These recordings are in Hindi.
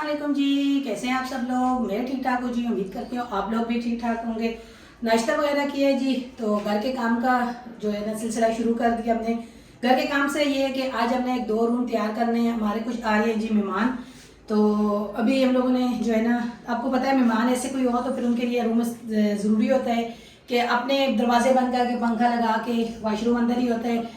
अस्सलाम वालेकुम जी। कैसे हैं आप सब लोग? मैं ठीक ठाक हूँ जी। उम्मीद करती हूँ आप लोग भी ठीक ठाक होंगे। नाश्ता वगैरह किया है जी, तो घर के काम का जो है ना सिलसिला शुरू कर दिया हमने। घर के काम से ये है कि आज हमने एक 2 रूम तैयार करने हैं। हमारे कुछ आ रहे हैं जी मेहमान, तो अभी हम लोगों ने जो है ना, आपको पता है मेहमान ऐसे कोई हो तो फिर उनके लिए रूम ज़रूरी होता है कि अपने दरवाजे बंद करके पंखा लगा के, वॉशरूम अंदर ही होता है,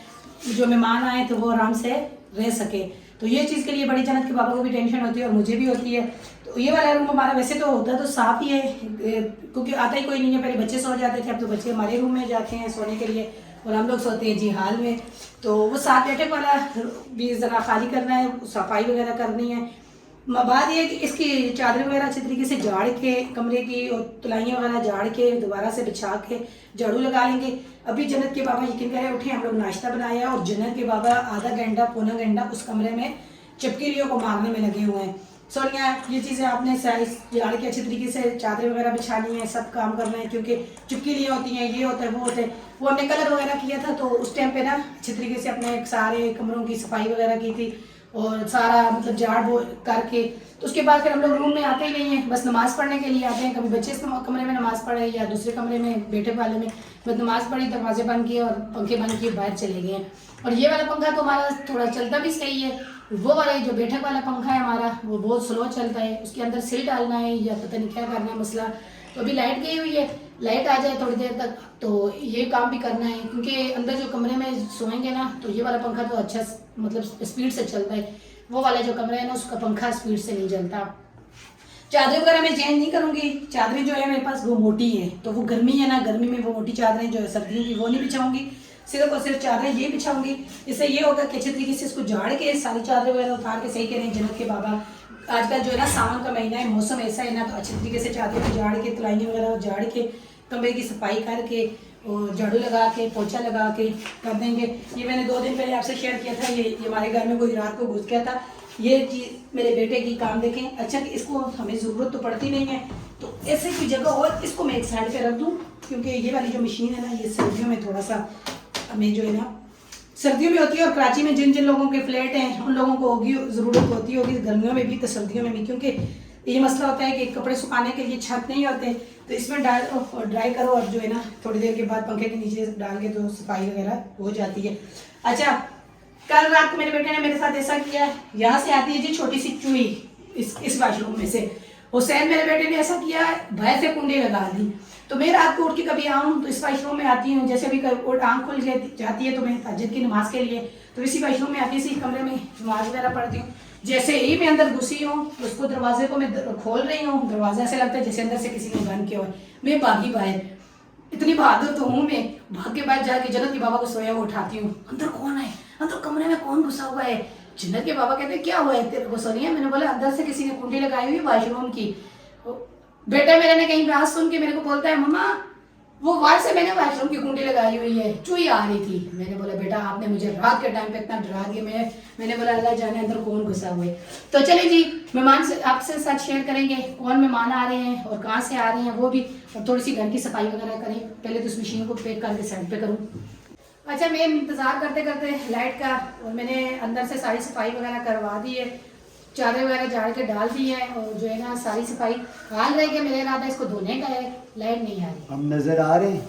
जो मेहमान आए तो वो आराम से रह सके। तो ये चीज़ के लिए बड़ी जन्नत के पापा को भी टेंशन होती है और मुझे भी होती है। तो ये वाला रूम हमारा वैसे तो होता तो साफ ही है, क्योंकि आता ही कोई नहीं है। पहले बच्चे सो जाते थे, अब तो बच्चे हमारे रूम में जाते हैं सोने के लिए और हम लोग सोते हैं जी हाल में। तो वो 7 बैठक वाला भी ज़रा खाली करना है, सफाई वगैरह करनी है। बात ये है कि इसकी चादर वगैरह अच्छे तरीके से झाड़ के, कमरे की और तुलाइयाँ वगैरह झाड़ के दोबारा से बिछा के झाड़ू लगा लेंगे। अभी जन्नत के बाबा यकीन करें उठे, हम लोग नाश्ता बनाया और जन्नत के बाबा आधा घंटा पौना घंटा उस कमरे में चिपकलियों को मारने में लगे हुए हैं। सोनिया, ये चीज़ें आपने साइज झाड़ के अच्छे तरीके से चादर वगैरह बिछानी है, सब काम करना है, क्योंकि चिपकलियाँ होती हैं, ये होता है वो होता है। वो हमने कलर वगैरह किया था तो उस टाइम पे ना अच्छे तरीके से अपने सारे कमरों की सफाई वगैरह की थी और सारा मतलब झाड़ वो करके, तो उसके बाद फिर हम लोग रूम में आते ही नहीं है, बस नमाज़ पढ़ने के लिए आते हैं। कभी बच्चे इस कमरे में नमाज़ पढ़े या दूसरे कमरे में बैठक वाले में, बस नमाज़ पढ़ी, दरवाजे बंद किए और पंखे बंद किए, बाहर चले गए। और ये वाला पंखा तो हमारा थोड़ा चलता भी सही है। वो वाला जो बैठक वाला पंखा है हमारा, वो बहुत स्लो चलता है, उसके अंदर सिल डालना है या पता नहीं क्या करना है मसला। तो अभी लाइट गई हुई है, लाइट आ जाए थोड़ी देर तक तो ये काम भी करना है, क्योंकि अंदर जो कमरे में सोएंगे ना तो ये वाला पंखा तो अच्छा मतलब स्पीड से चलता है। वो वाला जो कमरा है ना उसका पंखा स्पीड से नहीं चलता। चादरें वगैरह मैं चेंज नहीं करूंगी। चादरें जो है मेरे पास वो मोटी है, तो वो गर्मी है ना, गर्मी में वो मोटी चादरें जो है सर्दियों की वो नहीं बिछाऊंगी, सिर्फ और सिर्फ चादरें ये बिछाऊंगी। इससे ये होगा कि अच्छे तरीके से इसको झाड़ के सारी चादरें वगैरह उतार के सही करें जन्नत के बाबा। आजकल जो है ना सावन का महीना है, मौसम ऐसा है ना, तो अच्छे तरीके से चादरों को झाड़ के, तुलाइयाँ वगैरह झाड़ के, कमरे की सफाई करके और झाड़ू लगा के पोछा लगा के कर देंगे। ये मैंने 2 दिन पहले आपसे शेयर किया था। ये हमारे घर में कोई रात को घुस गया था। ये चीज़ मेरे बेटे की काम देखें। अच्छा कि इसको हमें ज़रूरत तो पड़ती नहीं है, तो ऐसे की जगह और इसको मैं एक साइड पे रख दूँ, क्योंकि ये वाली जो मशीन है ना ये सर्दियों में थोड़ा सा हमें जो है ना सर्दियों में होती है। और कराची में जिन जिन लोगों के फ्लैट हैं उन लोगों को होगी ज़रूरत होती होगी गर्मियों में भी तो सर्दियों में भी, क्योंकि ये मसला होता है कि कपड़े सुखाने के लिए छत नहीं होते, तो इसमें ड्राई करो और जो है ना थोड़ी देर के बाद पंखे के नीचे डाल के तो सफाई वगैरह हो जाती है। अच्छा, कल रात को मेरे बेटे ने मेरे साथ ऐसा किया, यहाँ से आती है जी छोटी सी चूही इस वॉशरूम में से। हुसैन मेरे बेटे ने ऐसा किया, भय से कुंडी लगा दी। तो मैं रात को उठ के कभी आऊँ तो इस वॉशरूम में आती हूँ, जैसे भी आँख खुल जाती है तो मैं तहज्जुद की नमाज के लिए तो इसी वॉशरूम में आती है, इसी कमरे में नमाज वगैरह पढ़ती हूँ। जैसे ही मैं अंदर घुसी हूँ उसको दरवाजे को मैं खोल रही हूँ, दरवाजा ऐसे लगता है जैसे अंदर से किसी ने बंद किया हो। मैं भागी बाहर, इतनी बहादुर तो हूँ मैं, भाग के बाहर जाके जन्नत के बाबा को सोया हुआ उठाती हूँ। अंदर कौन है? अंदर कमरे में कौन घुसा हुआ है? जन्नत के बाबा कहते क्या हुआ है तेरे को सोनिया? मैंने बोला अंदर से किसी ने कुंडी लगाई हुई वॉशरूम की। बेटा मेरे ने कहीं बात सुन के मेरे को बोलता है मम्मा वो बाहर से मैंने वॉशरूम की कुंडी लगाई हुई है, चूही आ रही थी। मैंने बोला बेटा आपने मुझे रात के टाइम पे इतना डरा दिया। मैंने बोला अल्लाह जाने अंदर कौन घुसा हुआ है। तो चले जी, मेहमान से आपसे साथ शेयर करेंगे कौन मेहमान आ रहे हैं और कहाँ से आ रहे हैं वो भी, और थोड़ी सी घर की सफाई वगैरह करें। पहले तो उस मशीन को पैक करके साइड पे करूँ। अच्छा, मैं इंतज़ार करते करते लाइट का, और मैंने अंदर से सारी सफाई वगैरह करवा दी है, चादर वगैरह झाड़ के डाल दी है और जो है ना सारी सफाई हाल रह गया। मेरा इरादा इसको धोने का है। लाइट नहीं आ रही। हम नजर आ रहे हैं?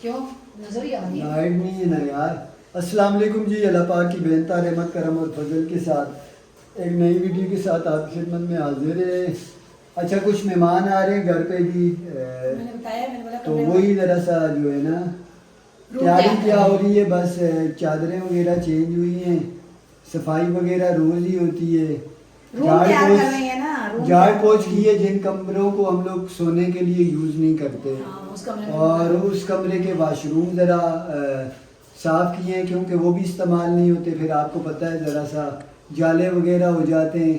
क्यों नजर ही आ रही है? लाइट नहीं है ना यार। अस्सलाम वालेकुम जी। अल्लाह पाक की बेनता रहमत करम और फजल के साथ एक नई वीडियो के साथ आपकी खिदमत में हाजिर है। अच्छा, कुछ मेहमान आ रहे हैं घर पे जी, मैंने बताया, मैंने बोला तो वही ज़रा सा जो है ना तैयारी क्या हो रही है। बस चादरें वगैरह चेंज हुई हैं, सफाई वगैरह रोज़ ही होती है। झाड़ पोछ की है जिन कमरों को हम लोग सोने के लिए यूज़ नहीं करते, और उस कमरे के वाशरूम ज़रा साफ़ किए हैं, क्योंकि वो भी इस्तेमाल नहीं होते। फिर आपको पता है ज़रा सा जाले वगैरह हो जाते हैं।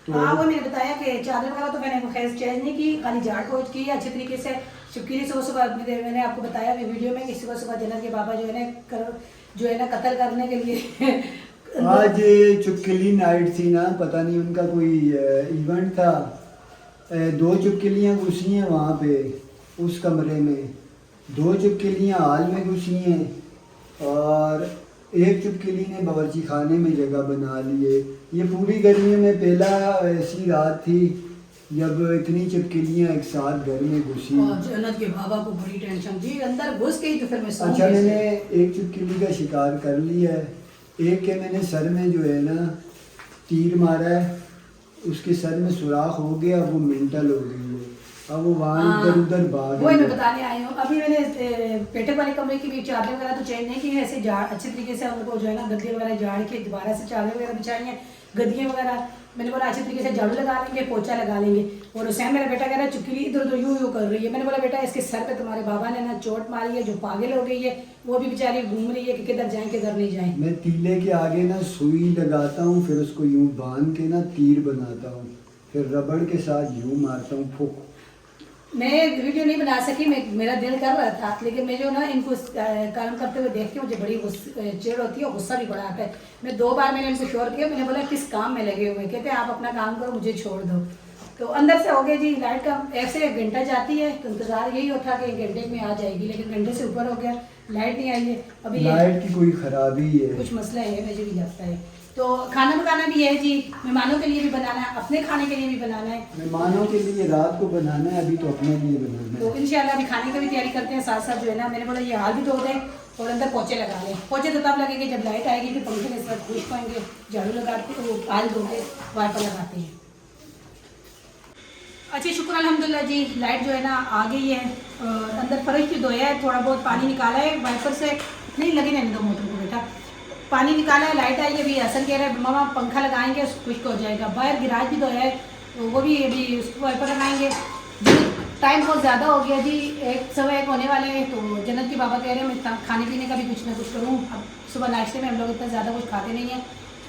तो हाँ, वो मैंने बताया कि चादर वगैरह तो मैंने खैर चेंज नहीं की, खाली झाड़ पोछ की अच्छे तरीके से। शुक्रिया सुबह सुबह मैंने आपको बताया वीडियो में कि सुबह सुबह जन्नत के बाबा जो है ना कत्ल करने के लिए आज चुपकिली नाइट थी ना, पता नहीं उनका कोई इवेंट था। 2 चुपकिलियाँ घुसी हैं वहाँ पे उस कमरे में, 2 चुपकिलियाँ हाल में घुसी हैं, और एक चुपकिली ने बावर्ची खाने में जगह बना ली है। ये पूरी गर्मी में पहला ऐसी रात थी जब इतनी चुपकिलियाँ एक साथ घर में घुसी। और जन्नत के बाबा को बड़ी टेंशन थी, अंदर घुस गई तो फिर मैं सो अच्छा, गई। मैंने एक चुपकिली का शिकार कर लिया है। एक के मैंने सर में जो है ना तीर मारा है, उसके सर में सुराख हो गया, वो मेंटल हो गई है। अब वो वहाँ इधर उधर भाग वही रही मैं है। बताने आई हूँ। अभी मैंने पेटे वाले कमरे की भी चादर वगैरह तो चेंज नहीं की है, ऐसे झाड़ अच्छे तरीके से उनको जो है ना गद्दे वगैरह झाड़ के दोबारा से चादर वगैरह बिछाई हैं, गद्दियाँ वगैरह। मैंने बोला अच्छे तरीके से झाड़ू लगा लेंगे, पोछा लगा लेंगे। और हुसैन मेरा बेटा कह रहा है चुपकिली इधर उधर यूँ कर रही है। मैंने बोला बेटा इसके सर पे तुम्हारे बाबा ने ना चोट मारी है, जो पागल हो गई है, वो भी बेचारी घूम रही है कि किधर जाएं किधर नहीं जाएं। मैं तीले के आगे ना सुई लगाता हूँ, फिर उसको यूँ बांध के ना तीर बनाता हूँ, फिर रबड़ के साथ यूँ मारता हूँ, फुक। मैं वीडियो नहीं बना सकी, मेरा दिल कर रहा था, लेकिन मैं जो ना इनको काम करते हुए देख के मुझे बड़ी चिढ़ होती है और गुस्सा भी बड़ा आता है। मैं 2 बार मैंने इनको शोर किया, मैंने बोला किस काम में लगे हुए, कहते हैं आप अपना काम करो मुझे छोड़ दो। तो अंदर से हो गया जी, लाइट का ऐसे 1 घंटा जाती है तो इंतजार यही होता कि 1 घंटे में आ जाएगी, लेकिन घंटे से ऊपर हो गया, लाइट नहीं आई है। अभी लाइट की कोई खराबी है, कुछ मसला है, मुझे भी लगता है। तो खाना पकाना भी है जी, मेहमानों के लिए भी बनाना है, अपने खाने के लिए भी बनाना है। मेहमानों के लिए रात को बनाना है, अभी तो अपने लिए बनाना तो है। इंशाल्लाह अभी खाने की भी तैयारी करते हैं, साथ साथ जो है ना मैंने बोला ये हाल भी धो दें और अंदर पोछे लगा लें। पोछे तो तब लगेंगे जब लाइट आएगी, फिर पंखे के साथ खुश पाएंगे, झाड़ू लगाते वो हाल धो के वाइपर लगाते हैं। अच्छा शुक्र अल्हम्दुलिल्लाह जी, लाइट जो है ना आ गई है और अंदर फर्श भी धोया है, थोड़ा बहुत पानी निकाला है वाइपर से, नहीं लगे रहने दो मोटर को बेटा, पानी निकाला है, लाइट आई है। अभी हसन कह रहा है मामा पंखा लगाएंगे खुश्क हो जाएगा। बाहर गिराज भी धोया है तो वो भी अभी उसको वाइपर लगाएंगे जी। टाइम बहुत ज़्यादा हो गया जी, 1:15 होने वाले हैं। तो जन्नत के बाबा कह रहे हैं मैं खाने पीने का भी कुछ ना कुछ करूँ। अब सुबह नाश्ते में हम लोग इतना ज़्यादा कुछ खाते नहीं हैं,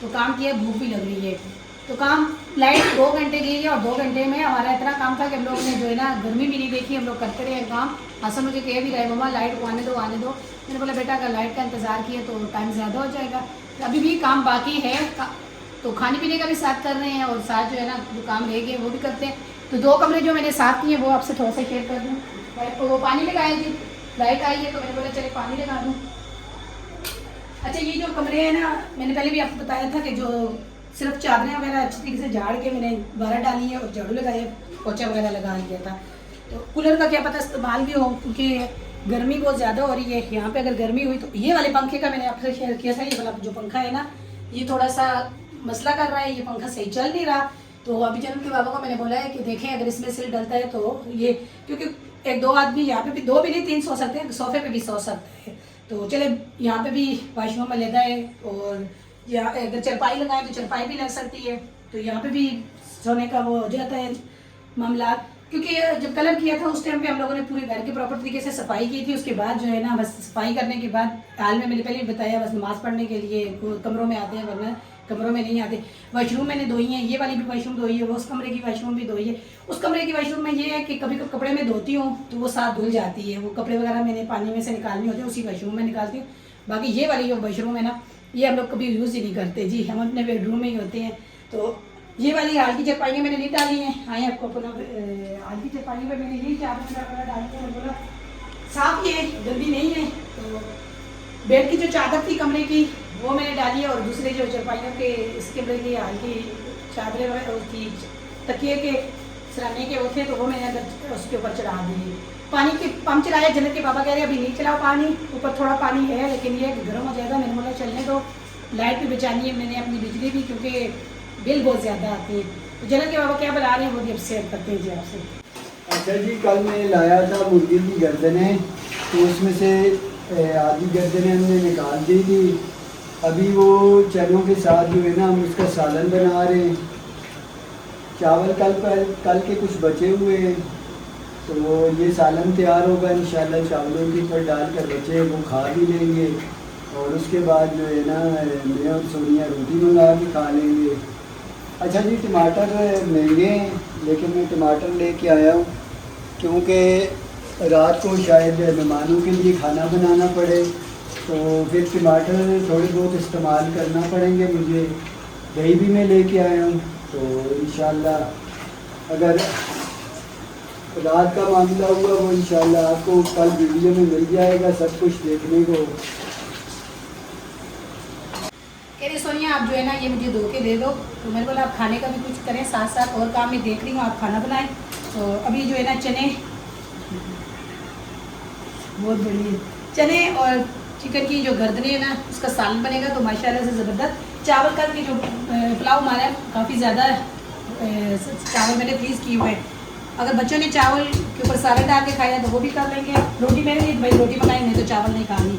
तो काम किया, भूख भी लग रही है। तो काम लाइट 2 घंटे गई है और 2 घंटे में हमारा इतना काम था कि हम लोगों ने जो है ना गर्मी भी नहीं देखी, हम लोग करते रहे काम। हसन मुझे कह भी रहे मम्मा लाइट को आने दो आने दो। मैंने बोला बेटा अगर लाइट का इंतज़ार किए तो टाइम ज़्यादा हो जाएगा, तो अभी भी काम बाकी है। तो खाने पीने का भी साथ कर रहे हैं और साथ जो है ना जो काम रह गए वो भी करते हैं। तो 2 कमरे जो मैंने साथ किए वो आपसे थोड़ा सा शेयर कर दूँ। वो पानी लगाए जी, लाइट आई है तो मैंने बोला चले पानी लगा दूँ। अच्छा ये जो कमरे हैं ना, मैंने पहले भी आपको बताया था कि जो सिर्फ चादरें वगैरह अच्छी तरीके से झाड़ के मैंने बाहर डाली है और झाड़ू लगाए, पोछा वगैरह लगा लिया था। तो कूलर का क्या पता इस्तेमाल भी हो, क्योंकि गर्मी बहुत ज़्यादा हो रही है यहाँ पे। अगर गर्मी हुई तो ये वाले पंखे का मैंने आपसे शेयर किया था, ये वाला जो पंखा है ना ये थोड़ा सा मसला कर रहा है, ये पंखा सही चल नहीं रहा। तो अभी जन्नत के बाबा को मैंने बोला है कि देखें अगर इसमें सिल डलता है तो ये, क्योंकि 1-2 आदमी यहाँ पे भी 2 भी नहीं 3 सो सकते हैं, सोफे पे भी सो सकते हैं। तो चले यहाँ पे भी वाशरूम में लेता है और यहाँ अगर चरपाई लगाए तो चरपाई भी लग सकती है, तो यहाँ पे भी सोने का वो हो जाता है मामला। क्योंकि जब कलर किया था उस टाइम पे हम लोगों ने पूरे घर की प्रॉपर तरीके से सफाई की थी। उसके बाद जो है ना बस सफाई करने के बाद हाल में मैंने पहले बताया बस नमाज़ पढ़ने के लिए कमरों में आते हैं, वरना कमरों में नहीं आते। वाशरूम मैंने धोई है, ये वाली भी वाशरूम धोई है, वो उस कमरे की वाशरूम भी धोई है। उस कमरे की वाशरूम में ये है कि कभी कपड़े में धोती हूँ तो वो साथ धुल जाती है, वो कपड़े वगैरह मैंने पानी में से निकालने होते हैं उसी वाशरूम में निकालती हूँ। बाकी ये वाली जो वाशरूम है ना ये हम लोग कभी यूज़ ही नहीं करते जी, हम अपने बेडरूम में ही होते हैं। तो ये वाली हाल की चरपाइयाँ मैंने नहीं डाली हैं, आए आपको अपना हाल की चरपाइयों पर मैंने यही चादर डाली है, बोला साफ ही है, गंदी नहीं है। तो बेड की जो चादर थी कमरे की वो मैंने डाली है और दूसरे जो चरपाइयों के इस कमरे की हाल की चादरें वगैरह थी, तकिए के सराहने के वो थे, तो वो मैंने अगर उसके ऊपर चढ़ा दिए। पानी के पंप चलाया, जन्नत के बाबा कह रहे अभी नहीं चलाओ पानी, ऊपर थोड़ा पानी है लेकिन ये गर्म हो जाएगा। मैंने बोला चलने दो, लाइट भी बचानी है मैंने अपनी, बिजली भी, क्योंकि बिल बहुत ज़्यादा आती है। तो जन्नत के बाबा क्या बना रहे हैं वो भी अब शेयर करते हैं जी आपसे। अच्छा जी, कल मैं लाया था मुर्गी की गर्दनें, तो उसमें से आधी गर्दनें हमने निकाल दी थी। अभी वो चनों के साथ जो है ना हम उसका सालन बना रहे हैं। चावल कल के कुछ बचे हुए हैं, तो ये सालन तैयार होगा इंशाल्लाह। चावलों के ऊपर डालकर बचे वो खा भी लेंगे और उसके बाद जो है ना मैं और सोनिया रोटी मंगा के खा लेंगे। अच्छा जी, टमाटर महंगे हैं लेकिन मैं टमाटर लेके आया हूँ क्योंकि रात को शायद मेहमानों के लिए खाना बनाना पड़े, तो फिर टमाटर थोड़े बहुत इस्तेमाल करना पड़ेंगे मुझे। दही भी मैं लेके आया हूँ, तो इंशाल्लाह अगर रात का मामला हुआ वो इंशाल्लाह आपको कल वीडियो में मिल जाएगा सब कुछ देखने को। आप जो है ना ये मुझे धो के दे दो। तो मैंने बोला आप खाने का भी कुछ करें साथ साथ, और काम मैं देख रही हूँ आप खाना बनाएं। तो अभी जो है ना चने बहुत बढ़िया चने और चिकन की जो गर्दनें है ना उसका सालन बनेगा तो माशाल्लाह से ज़बरदस्त। चावल का भी जो पुलाव हमारा काफ़ी ज़्यादा चावल मैंने फ्रीज़ किए हुए हैं। अगर बच्चों ने चावल के ऊपर सालन डाल के खाया तो वो भी कर लेंगे। रोटी मेरे लिए भाई रोटी बनाई नहीं तो चावल नहीं खानी।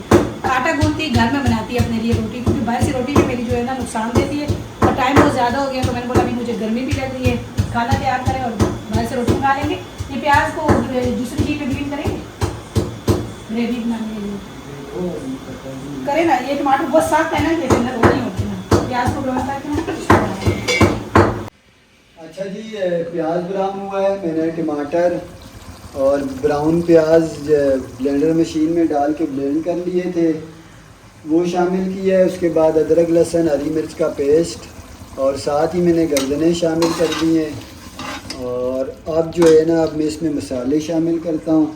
आटा गूंथती घर में बनाती है अपने लिए रोटी, क्योंकि बाहर से रोटी भी मेरी जो है ना नुकसान देती है और टाइम बहुत ज़्यादा हो गया। तो मैंने बोला अभी मुझे गर्मी भी लग रही है, खाना तैयार करें और बाहर से रोटी खा लेंगे। ये प्याज को दूसरी चीज़ में ग्रीन करेंगे, ग्रेवी बनाने के लिए करें ना। ये टमाटर बहुत सख्त है ना, जैसे वो नहीं होती ना, प्याज को ब्राउन करके। अच्छा जी, प्याज ब्राउन हुआ है, मैंने टमाटर और ब्राउन प्याज ब्लेंडर मशीन में डाल के ब्लेंड कर लिए थे, वो शामिल किया है। उसके बाद अदरक लहसुन हरी मिर्च का पेस्ट और साथ ही मैंने गर्दनें शामिल कर दी हैं। और अब जो है ना अब मैं इसमें मसाले शामिल करता हूँ।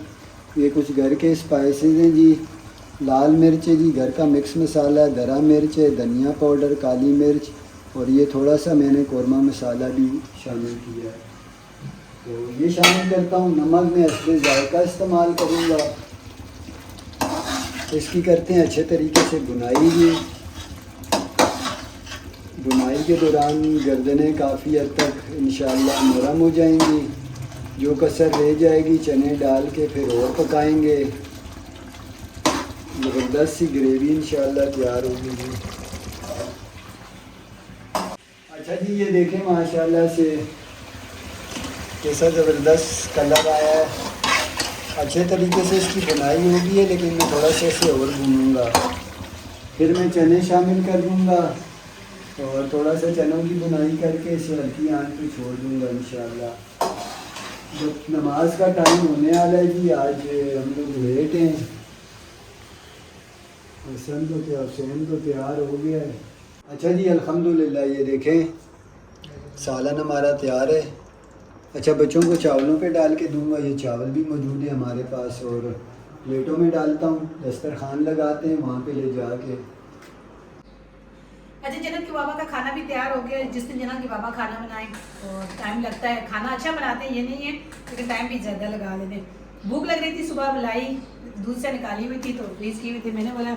ये कुछ घर के स्पाइसेस हैं जी, लाल मिर्च है जी, घर का मिक्स मसाला, दरा मिर्च है, धनिया पाउडर, काली मिर्च, और ये थोड़ा सा मैंने कौरमा मसाला भी शामिल किया है। तो ये शामिल करता हूँ। नमक में असली जायका इस्तेमाल करूँगा। इसकी करते हैं अच्छे तरीके से बुनाई भी। बुनाई के दौरान गर्दनें काफ़ी हद तक इंशाअल्लाह नरम हो जाएंगी। जो कसर रह जाएगी चने डाल के फिर और पकाएंगे। ज़बरदस्त सी ग्रेवी इंशाअल्लाह तैयार होगी जी। अच्छा जी, ये देखें माशाल्लाह से कैसा ज़बरदस्त कलर आया है। अच्छे तरीके से इसकी बुनाई होगी है, लेकिन मैं थोड़ा सा इसे और भूनूंगा। फिर मैं चने शामिल कर दूंगा और थोड़ा सा चनों की बुनाई करके इसे हल्की आंच पे छोड़ दूंगा इंशाअल्लाह। जब नमाज का टाइम होने वाला है जी, आज हम लोग लेट हैं। हसन तो क्या हुसैन तो तैयार हो गया है। अच्छा जी, अल्हम्दुलिल्लाह ये देखें सालन हमारा तैयार है। अच्छा, बच्चों को चावलों पे डाल के दूंगा। ये चावल भी मौजूद है हमारे पास और प्लेटों में डालता हूँ। दस्तरखान लगाते हैं वहाँ पे ले जाके। अच्छा, जन्नत के बाबा का खाना भी तैयार हो गया। जिस दिन जन्नत के बाबा खाना बनाएं और टाइम लगता है, खाना अच्छा बनाते हैं ये नहीं है, लेकिन टाइम भी ज़्यादा लगा देते हैं। भूख लग रही थी, सुबह मलाई दूध से निकाली हुई थी तो फ्रीज़ की हुई थी। मैंने बोला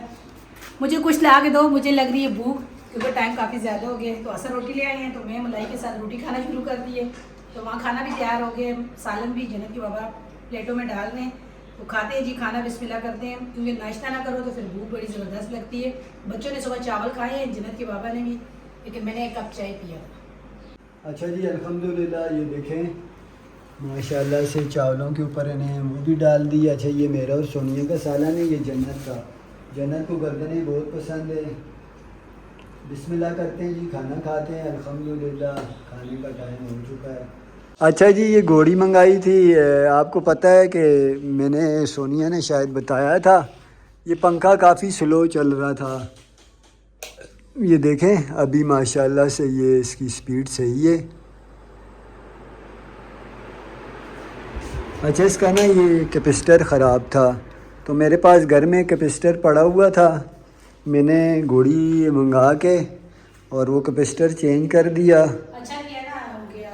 मुझे कुछ ला के दो, मुझे लग रही है भूख, क्योंकि टाइम काफ़ी ज़्यादा हो गया है। तो असर रोटी ले आई हैं तो मैं मलाई के साथ रोटी खाना शुरू कर दी है। तो वहाँ खाना भी तैयार हो गया, सालन भी जन्नत के बाबा प्लेटों में डाल रहे हैं। तो खाते हैं जी, खाना बिस्मिल्लाह करते हैं, क्योंकि नाश्ता ना करो तो फिर भूख बड़ी ज़बरदस्त लगती है। बच्चों ने सुबह चावल खाए हैं, जन्नत के बाबा ने भी, लेकिन मैंने एक कप चाय पिया। अच्छा जी, अल्हम्दुलिल्लाह ये देखें माशाल्लाह से चावलों के ऊपर इन्हें वो भी डाल दिया। अच्छा, ये मेरा और सोनिया का सालन है, ये जन्नत का। जन्नत को गर्दनें बहुत पसंद है। बिस्मिल्लाह करते हैं जी, खाना खाते हैं। अल्हम्दुलिल्लाह खाने का टाइम हो चुका है। अच्छा जी, ये घोड़ी मंगाई थी। आपको पता है कि मैंने सोनिया ने शायद बताया था, ये पंखा काफ़ी स्लो चल रहा था। ये देखें अभी माशाल्लाह से ये इसकी स्पीड सही है। अच्छा, इसका ना ये कैपेसिटर ख़राब था, तो मेरे पास घर में कैपेसिटर पड़ा हुआ था। मैंने घोड़ी मंगा के और वो कैपेसिटर चेंज कर दिया। अच्छा किया ना, हो गया।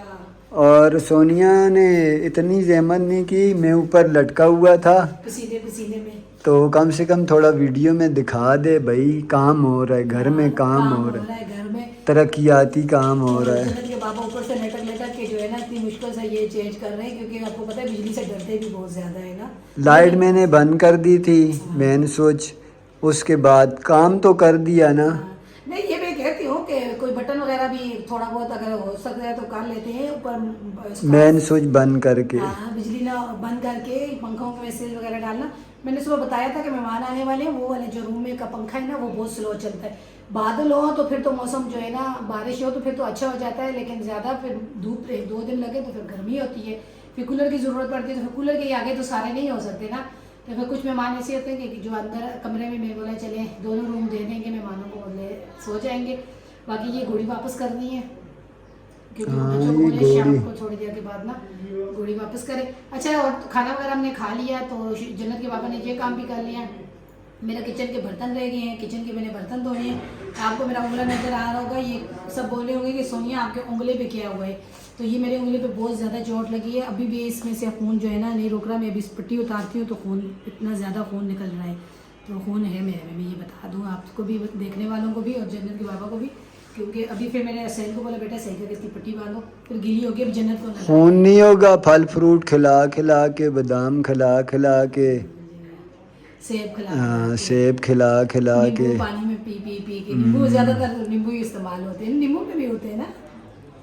और सोनिया ने इतनी जहमत नहीं की, मैं ऊपर लटका हुआ था पसीने पसीने में, तो कम से कम थोड़ा वीडियो में दिखा दे भाई काम हो रहा है घर में, काम हो रहा है, घर में तरक्याती काम हो रहा है। जन्नत के बाबा ऊपर से लटक लटक के जो है ना इतनी मुश्किल से ये चेंज कर रहे हैं, क्योंकि आपको पता है बिजली से डरते भी बहुत ज़्यादा है ना। लाइट मैंने बंद कर दी थी मेन स्विच, उसके बाद काम तो कर दिया ना। नहीं, ये मैं कहती हूँ कि कोई बटन वगैरह भी थोड़ा बहुत अगर हो सकता है तो कर लेते हैं ऊपर मेन स्विच बंद करके। हाँ, बिजली ना बंद करके पंखों में स्विच वगैरह डालना। मैंने सुबह बताया था कि मेहमान आने वाले हैं, वो वाले जो रूम में का पंखा है ना वो बहुत स्लो चलता है। बादल हो तो फिर तो मौसम जो है ना, बारिश हो तो फिर तो अच्छा हो जाता है, लेकिन ज़्यादा फिर धूप 1-2 दिन लगे तो फिर गर्मी होती है, फिर कूलर की ज़रूरत पड़ती है। तो फिर कूलर के आगे तो सारे नहीं हो सकते ना। तो फिर कुछ मेहमान ऐसे होते हैं कि जो अंदर कमरे में, मैं बोला चले 2 रूम दे देंगे मेहमानों को, बोले सो जाएंगे। बाकी ये घोड़ी वापस करनी है, क्योंकि बच्चों को बोले शाम को थोड़ी देर के बाद ना घोड़ी वापस करें। अच्छा, और खाना वगैरह हमने खा लिया तो जन्नत के बाबा ने ये काम भी कर लिया। मेरा किचन के बर्तन रह गए हैं, किचन के मैंने बर्तन धोए हैं। आपको मेरा उंगला नज़र आ रहा होगा, ये सब बोल रहे होंगे कि सोनिया आपके उंगले पे क्या हुआ है। तो ये मेरे उंगली पे बहुत ज़्यादा चोट लगी है, अभी भी इसमें से खून जो है ना नहीं रुक रहा। मैं अभी इस पट्टी उतारती हूँ तो खून, इतना ज़्यादा खून निकल रहा है। तो खून है मेरे में, मैं ये बता दूँ आपको भी, देखने वालों को भी और जन्नत के बाबा को भी। क्योंकि अभी फिर मैंने सैन को बोला बेटा सही करके इसकी पट्टी बांधो, फिर गीली होगी, अब जन्नत को ना खून नहीं होगा, फल फ्रूट खिला खिला के, बादाम खिला खिला के, सेब खिला हाँ सेब खिला खिला के, नींबू पानी में पी के नींबू ज़्यादातर नींबू ही इस्तेमाल होते हैं, नींबू में भी होते हैं ना।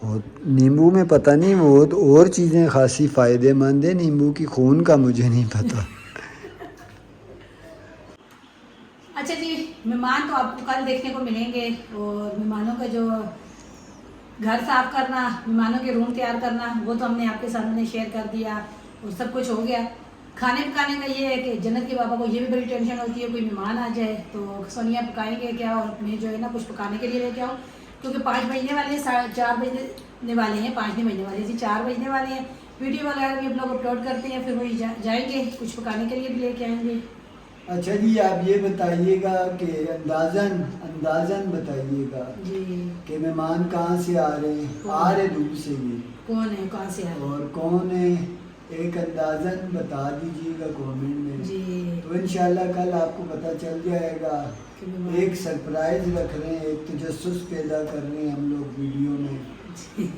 और नींबू में पता नहीं, वो तो और चीज़ें खासी फ़ायदेमंद है नींबू की, खून का मुझे नहीं पता। अच्छा जी, मेहमान तो आपको कल देखने को मिलेंगे और मेहमानों का जो घर साफ करना, मेहमानों के रूम तैयार करना, वो तो हमने आपके सामने शेयर कर दिया और सब कुछ हो गया। खाने पकाने का ये है कि जन्नत के बाबा को ये भी बड़ी टेंशन होती है, कोई मेहमान आ जाए तो सोनिया पकाएंगे क्या, और मैं जो है ना कुछ पकाने के लिए लेके आऊँ, क्योंकि 5 बजने वाले हैं, 4 बजने वाले हैं, 5 नहीं बजने वाले जी, 4 बजने वाले हैं। वीडियो वगैरह भी हम लोग अपलोड करते हैं, फिर वही जाएंगे, कुछ पकाने के लिए भी लेके आएंगे। अच्छा जी, आप ये बताइएगा कि अंदाजन बताइएगा जी कि मेहमान कहाँ से आ रहे हैं, आ रहे दूर से ही, कौन है, कहाँ से आ रहे हैं? और कौन है, एक अंदाजन बता दीजिएगा कमेंट में। जी तो इंशाल्लाह कल आपको पता चल जाएगा। कि मेहमान- एक सरप्राइज रख रहे हैं, एक तजस्सुस पैदा कर रहे हैं हम लोग वीडियो में,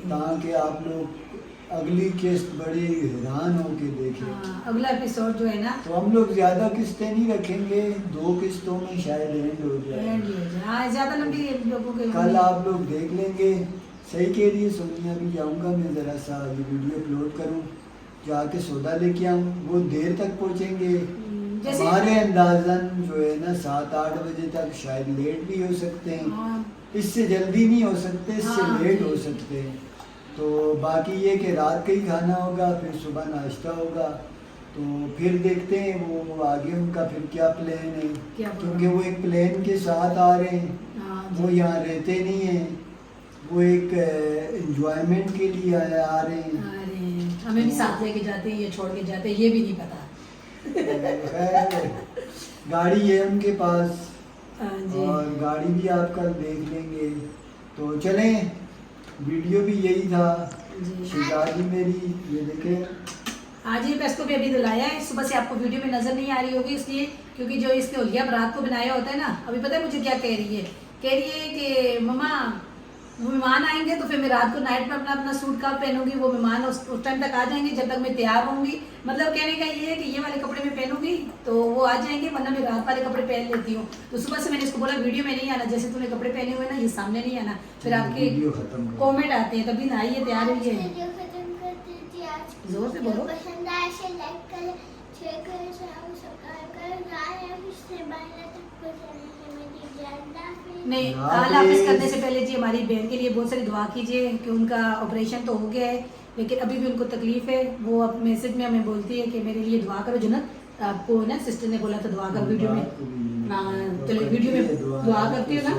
ताकि आप लोग अगली किस्त बड़े हैरान होके देखें। हाँ, अगला एपिसोड जो है ना तो हम लोग ज़्यादा किस्तें नहीं रखेंगे, 2 किस्तों में शायद एंड हो जाए। एंड ही हो जाए। हाँ, ज़्यादा लंबी लोगों के कल आप लोग देख लेंगे। सही कह रही है सोनिया, भी जाऊँगा मैं ज़रा सा ये वीडियो अपलोड करूँ, जाके सौदा लेके आऊँ, वो देर तक पहुँचेंगे। जैसे हमारे अंदाजन जो है ना 7-8 बजे तक, शायद लेट भी हो सकते हैं, हाँ, इससे जल्दी नहीं हो सकते, इससे हाँ, लेट जी। हो सकते हैं। तो बाकी ये कि रात का ही खाना होगा, फिर सुबह नाश्ता होगा, तो फिर देखते हैं वो आगे उनका फिर क्या प्लान है, क्या क्योंकि वो एक प्लान के साथ आ रहे हैं, हाँ, वो जी। यहाँ रहते नहीं हैं, वो एक एंजॉयमेंट के लिए आ रहे हैं। अरे हमें भी साथ लेके जाते हैं, ये छोड़ के जाते हैं, ये भी नहीं पता। खैर, गाड़ी है उनके पास हाँ जी। और गाड़ी भी आप कल देख लेंगे। तो चलें, वीडियो भी यही था। जी शिजाजी मेरी ये देखें, आज ये पेस्को भी अभी दिलाया है, सुबह से आपको वीडियो में नजर नहीं आ रही होगी इसलिए, क्योंकि जो इसने उलिया रात को बनाया होता है ना, अभी पता है मुझे क्या कह रही है कि मम्मा वो मेहमान आएंगे तो फिर मैं रात को नाइट में अपना सूट का पहनूंगी, वो मेहमान उस टाइम तक आ जाएंगे जब तक मैं तैयार होंगी। मतलब कहने का ये है कि ये वाले कपड़े मैं पहनूंगी तो वो आ जाएंगे, वरना मैं रात वाले कपड़े पहन लेती हूँ। तो सुबह से मैंने इसको बोला वीडियो में नहीं आना, जैसे तूने कपड़े पहने हुए ना ये सामने नहीं आना, फिर आपके वीडियो खत्म कर। कॉमेंट आते हैं, तभी ना आई है तैयार हुई है। वीडियो खत्म कर दीजिए आज की। जोर से बोलो। पसंद आए इसे लाइक करें, शेयर करें, सब्सक्राइब करें। राय से बाय तक को चैनल में नहीं, हाफिज। हाफिज करने से पहले जी हमारी बहन के लिए बहुत सारी दुआ कीजिए कि उनका ऑपरेशन तो हो गया है, लेकिन अभी भी उनको तकलीफ है। वो अब मैसेज में हमें बोलती है कि मेरे लिए दुआ करो जन्नत, आपको ना सिस्टर ने बोला था दुआ करो वीडियो में। हाँ चलो वीडियो में दुआ करती हो ना,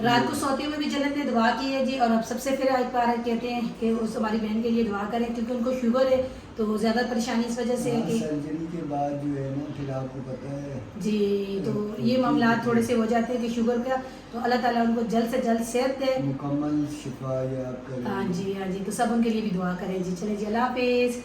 रात को सोते हुए भी जन्नत ने दुआ की है जी। और अब सबसे फिर एक बार कहते हैं कि उस हमारी बहन के लिए दुआ करें, क्योंकि उनको शुगर है तो ज़्यादा परेशानी इस वजह से है कि सर्जरी के बाद जो है ना, फिर आपको पता है जी, तो ये मामला थोड़े से हो जाते हैं कि शुगर का, तो अल्लाह ताला उनको जल्द से जल्द सेहत दे, मुकम्मल शिफा या आप करें। हाँ जी हाँ जी। तो सब उनके लिए भी दुआ करें जी। चले जी, अल्लाह हाफिज़।